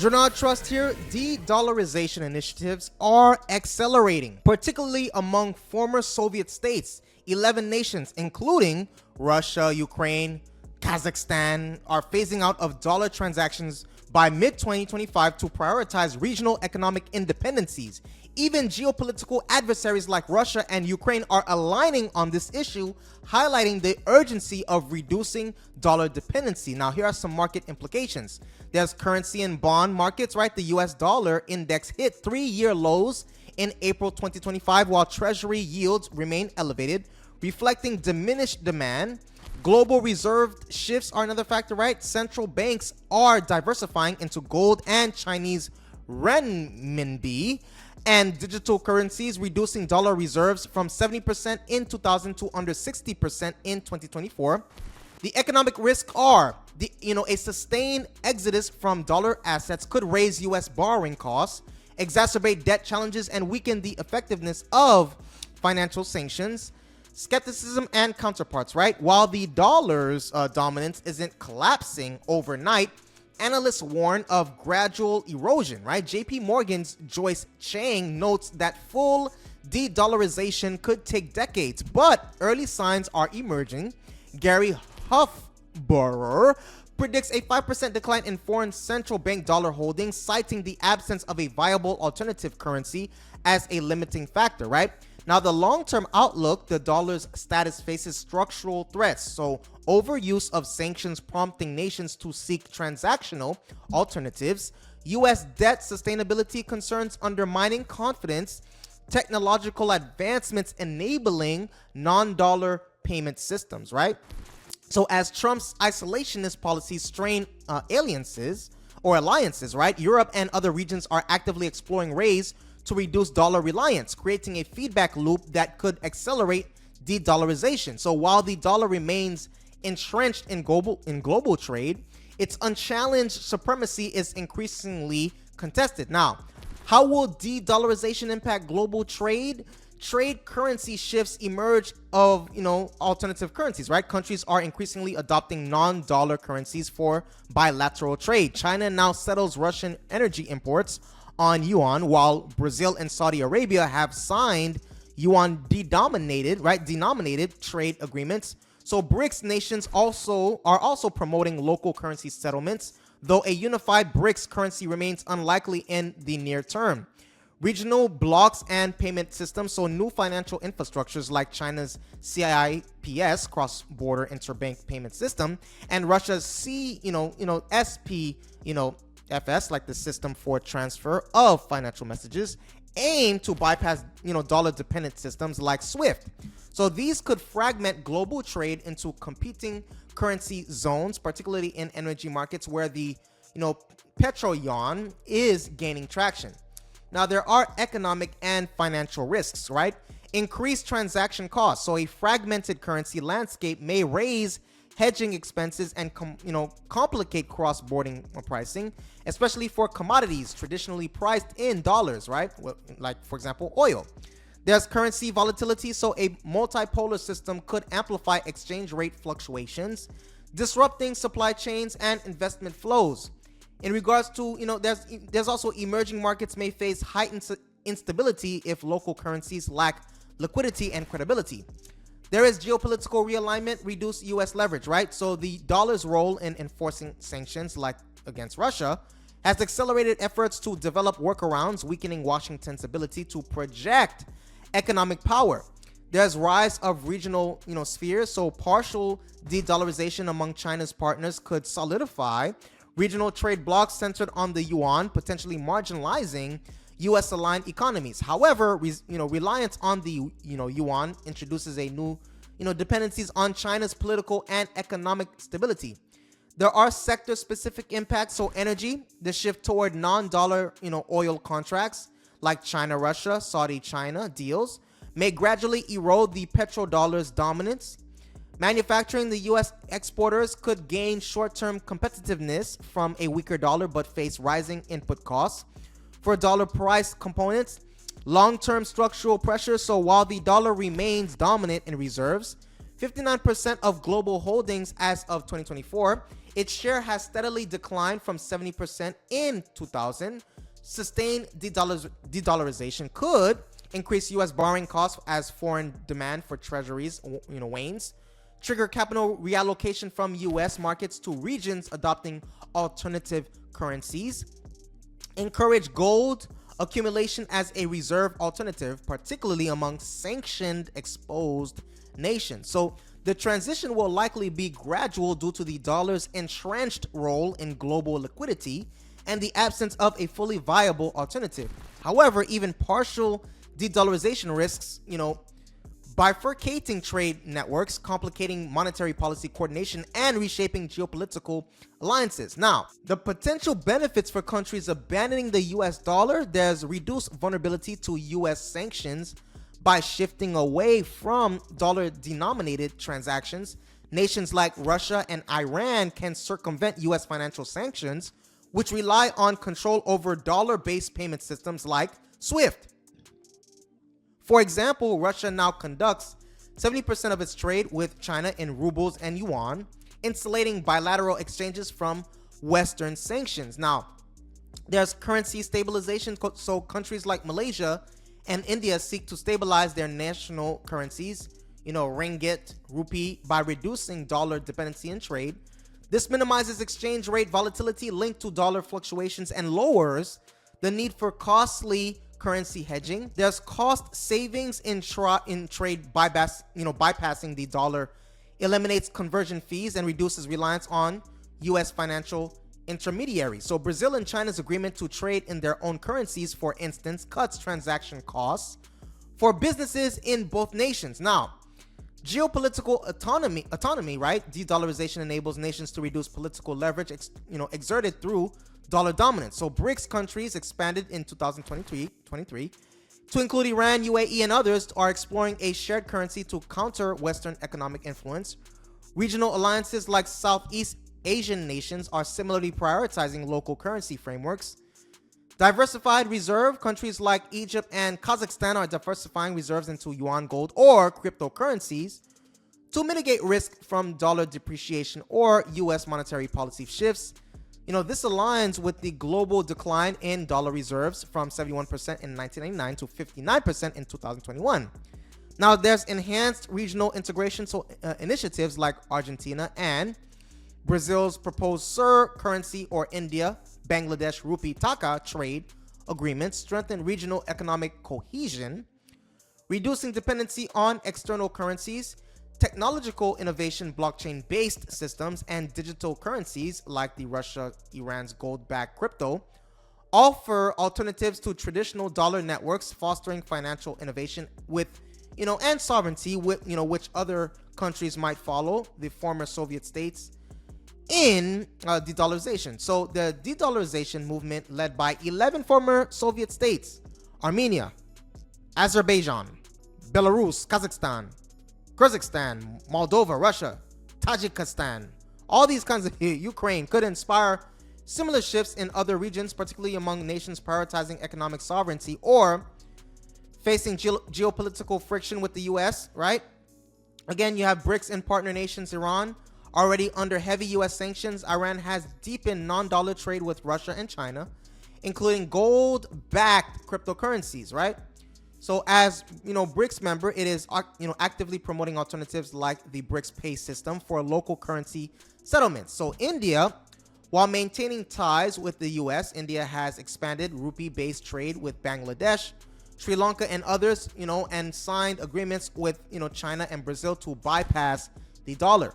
Journal Trust here, de-dollarization initiatives are accelerating, particularly among former Soviet states. 11 nations, including Russia, Ukraine, Kazakhstan, are phasing out of dollar transactions by mid-2025 to prioritize regional economic independencies. Even geopolitical adversaries like Russia and Ukraine are aligning on this issue, highlighting the urgency of reducing dollar dependency. Now, here are some market implications. There's currency and bond markets, right? The US dollar index hit 3-year lows in April 2025, while treasury yields remain elevated, reflecting diminished demand. Global reserve shifts are another factor, right? Central banks are diversifying into gold and Chinese renminbi and digital currencies, reducing dollar reserves from 70% in 2000 to under 60% in 2024. The economic risks are a sustained exodus from dollar assets could raise US borrowing costs, exacerbate debt challenges, and weaken the effectiveness of financial sanctions. Skepticism and counterparts, right? While the dollar's dominance isn't collapsing overnight, analysts warn of gradual erosion, right? JP Morgan's Joyce Chang notes that full de-dollarization could take decades, but early signs are emerging. Gary Huffbauer predicts a 5% decline in foreign central bank dollar holdings, citing the absence of a viable alternative currency as a limiting factor, right? Now, the long-term outlook, the dollar's status faces structural threats. So, overuse of sanctions prompting nations to seek transactional alternatives, U.S. debt sustainability concerns undermining confidence, technological advancements enabling non-dollar payment systems, right? So, as Trump's isolationist policies strain alliances, right? Europe and other regions are actively exploring ways to reduce dollar reliance, creating a feedback loop that could accelerate de-dollarization. So while the dollar remains entrenched in global trade, its unchallenged supremacy is increasingly contested. Now, how will de-dollarization impact global trade? Trade currency shifts emerge of alternative currencies, right? Countries are increasingly adopting non-dollar currencies for bilateral trade. China now settles Russian energy imports on yuan, while Brazil and Saudi Arabia have signed yuan denominated trade agreements. So BRICS nations are also promoting local currency settlements, though a unified BRICS currency remains unlikely in the near term. Regional blocks and payment systems, so new financial infrastructures like China's CIPS, cross-border interbank payment system, and Russia's FS, like the system for transfer of financial messages, aim to bypass dollar-dependent systems like SWIFT. So these could fragment global trade into competing currency zones, particularly in energy markets where the petro yuan is gaining traction. Now, there are economic and financial risks, right? Increased transaction costs. So a fragmented currency landscape may raise hedging expenses and complicate cross-border pricing, especially for commodities traditionally priced in dollars, right? Like, for example, oil. There's currency volatility, so a multipolar system could amplify exchange rate fluctuations, disrupting supply chains and investment flows. In regards to, there's also emerging markets may face heightened instability if local currencies lack liquidity and credibility. There is geopolitical realignment, reduced U.S. leverage, right? So the dollar's role in enforcing sanctions like against Russia has accelerated efforts to develop workarounds, weakening Washington's ability to project economic power. There's rise of regional, spheres, so partial de-dollarization among China's partners could solidify regional trade blocs centered on the yuan, potentially marginalizing U.S.-aligned economies. However, reliance on the yuan introduces a new dependencies on China's political and economic stability. There are sector-specific impacts. So energy, the shift toward non-dollar oil contracts like China-Russia, Saudi-China deals may gradually erode the petrodollar's dominance. Manufacturing, the U.S. exporters could gain short-term competitiveness from a weaker dollar but face rising input costs. For dollar price components, long-term structural pressure. So while the dollar remains dominant in reserves, 59% of global holdings as of 2024, Its share has steadily declined from 70% in 2000. Sustained de-dollarization could increase U.S. borrowing costs as foreign demand for treasuries, wanes, trigger capital reallocation from U.S. markets to regions adopting alternative currencies, encourage gold accumulation as a reserve alternative, particularly among sanctioned exposed nations. So the transition will likely be gradual due to the dollar's entrenched role in global liquidity and the absence of a fully viable alternative. However, even partial de-dollarization risks, bifurcating trade networks, complicating monetary policy coordination, and reshaping geopolitical alliances. Now, the potential benefits for countries abandoning the US dollar: there's reduced vulnerability to US sanctions by shifting away from dollar-denominated transactions. Nations like Russia and Iran can circumvent US financial sanctions, which rely on control over dollar-based payment systems like SWIFT. For example, Russia now conducts 70% of its trade with China in rubles and yuan, insulating bilateral exchanges from Western sanctions. Now, there's currency stabilization, so countries like Malaysia and India seek to stabilize their national currencies, ringgit, rupee, by reducing dollar dependency in trade. This minimizes exchange rate volatility linked to dollar fluctuations and lowers the need for costly currency hedging. There's cost savings in trade bypassing the dollar, eliminates conversion fees, and reduces reliance on U.S. financial intermediaries. So Brazil and China's agreement to trade in their own currencies, for instance, cuts transaction costs for businesses in both nations. Now, geopolitical autonomy, right? De-dollarization enables nations to reduce political leverage, exerted through dollar dominance. So BRICS countries expanded in 2023 to include Iran, UAE, and others, are exploring a shared currency to counter Western economic influence. Regional alliances like Southeast Asian nations are similarly prioritizing local currency frameworks. Diversified reserve countries like Egypt and Kazakhstan are diversifying reserves into yuan, gold, or cryptocurrencies to mitigate risk from dollar depreciation or U.S. monetary policy shifts. This aligns with the global decline in dollar reserves from 71% in 1999 to 59% in 2021. Now, there's enhanced regional integration, so initiatives like Argentina and Brazil's proposed SIR currency, or India, Bangladesh rupee taka trade agreements strengthen regional economic cohesion, reducing dependency on external currencies. Technological innovation, blockchain-based systems, and digital currencies like the Iran's gold-backed crypto offer alternatives to traditional dollar networks, fostering financial innovation and sovereignty, which other countries might follow the former Soviet states in de-dollarization. So the de-dollarization movement, led by 11 former Soviet states: Armenia, Azerbaijan, Belarus, Kazakhstan, Kyrgyzstan, Moldova, Russia, Tajikistan, all these kinds of Ukraine, could inspire similar shifts in other regions, particularly among nations prioritizing economic sovereignty or facing geopolitical friction with the US, right? Again, you have BRICS and partner nations. Iran, already under heavy US sanctions. Iran has deepened non-dollar trade with Russia and China, including gold-backed cryptocurrencies, right? So as BRICS member, it is actively promoting alternatives like the BRICS Pay system for local currency settlements. So India, while maintaining ties with the US, India has expanded rupee-based trade with Bangladesh, Sri Lanka, and others, and signed agreements with China and Brazil to bypass the dollar.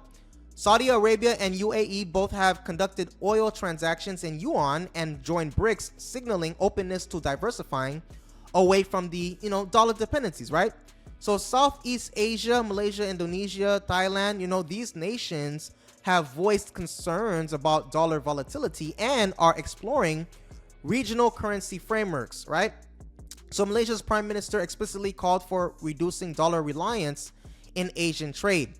Saudi Arabia and UAE both have conducted oil transactions in yuan and joined BRICS, signaling openness to diversifying away from the dollar dependencies, right? So Southeast Asia, Malaysia, Indonesia, Thailand, these nations have voiced concerns about dollar volatility and are exploring regional currency frameworks, right? So Malaysia's prime minister explicitly called for reducing dollar reliance in Asian trade.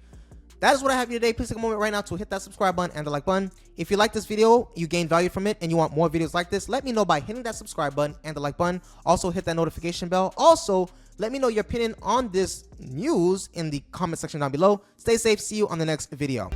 That is what I have here today. Please take a moment right now to hit that subscribe button and the like button. If you like this video, you gain value from it, and you want more videos like this, let me know by hitting that subscribe button and the like button. Also, hit that notification bell. Also, let me know your opinion on this news in the comment section down below. Stay safe. See you on the next video.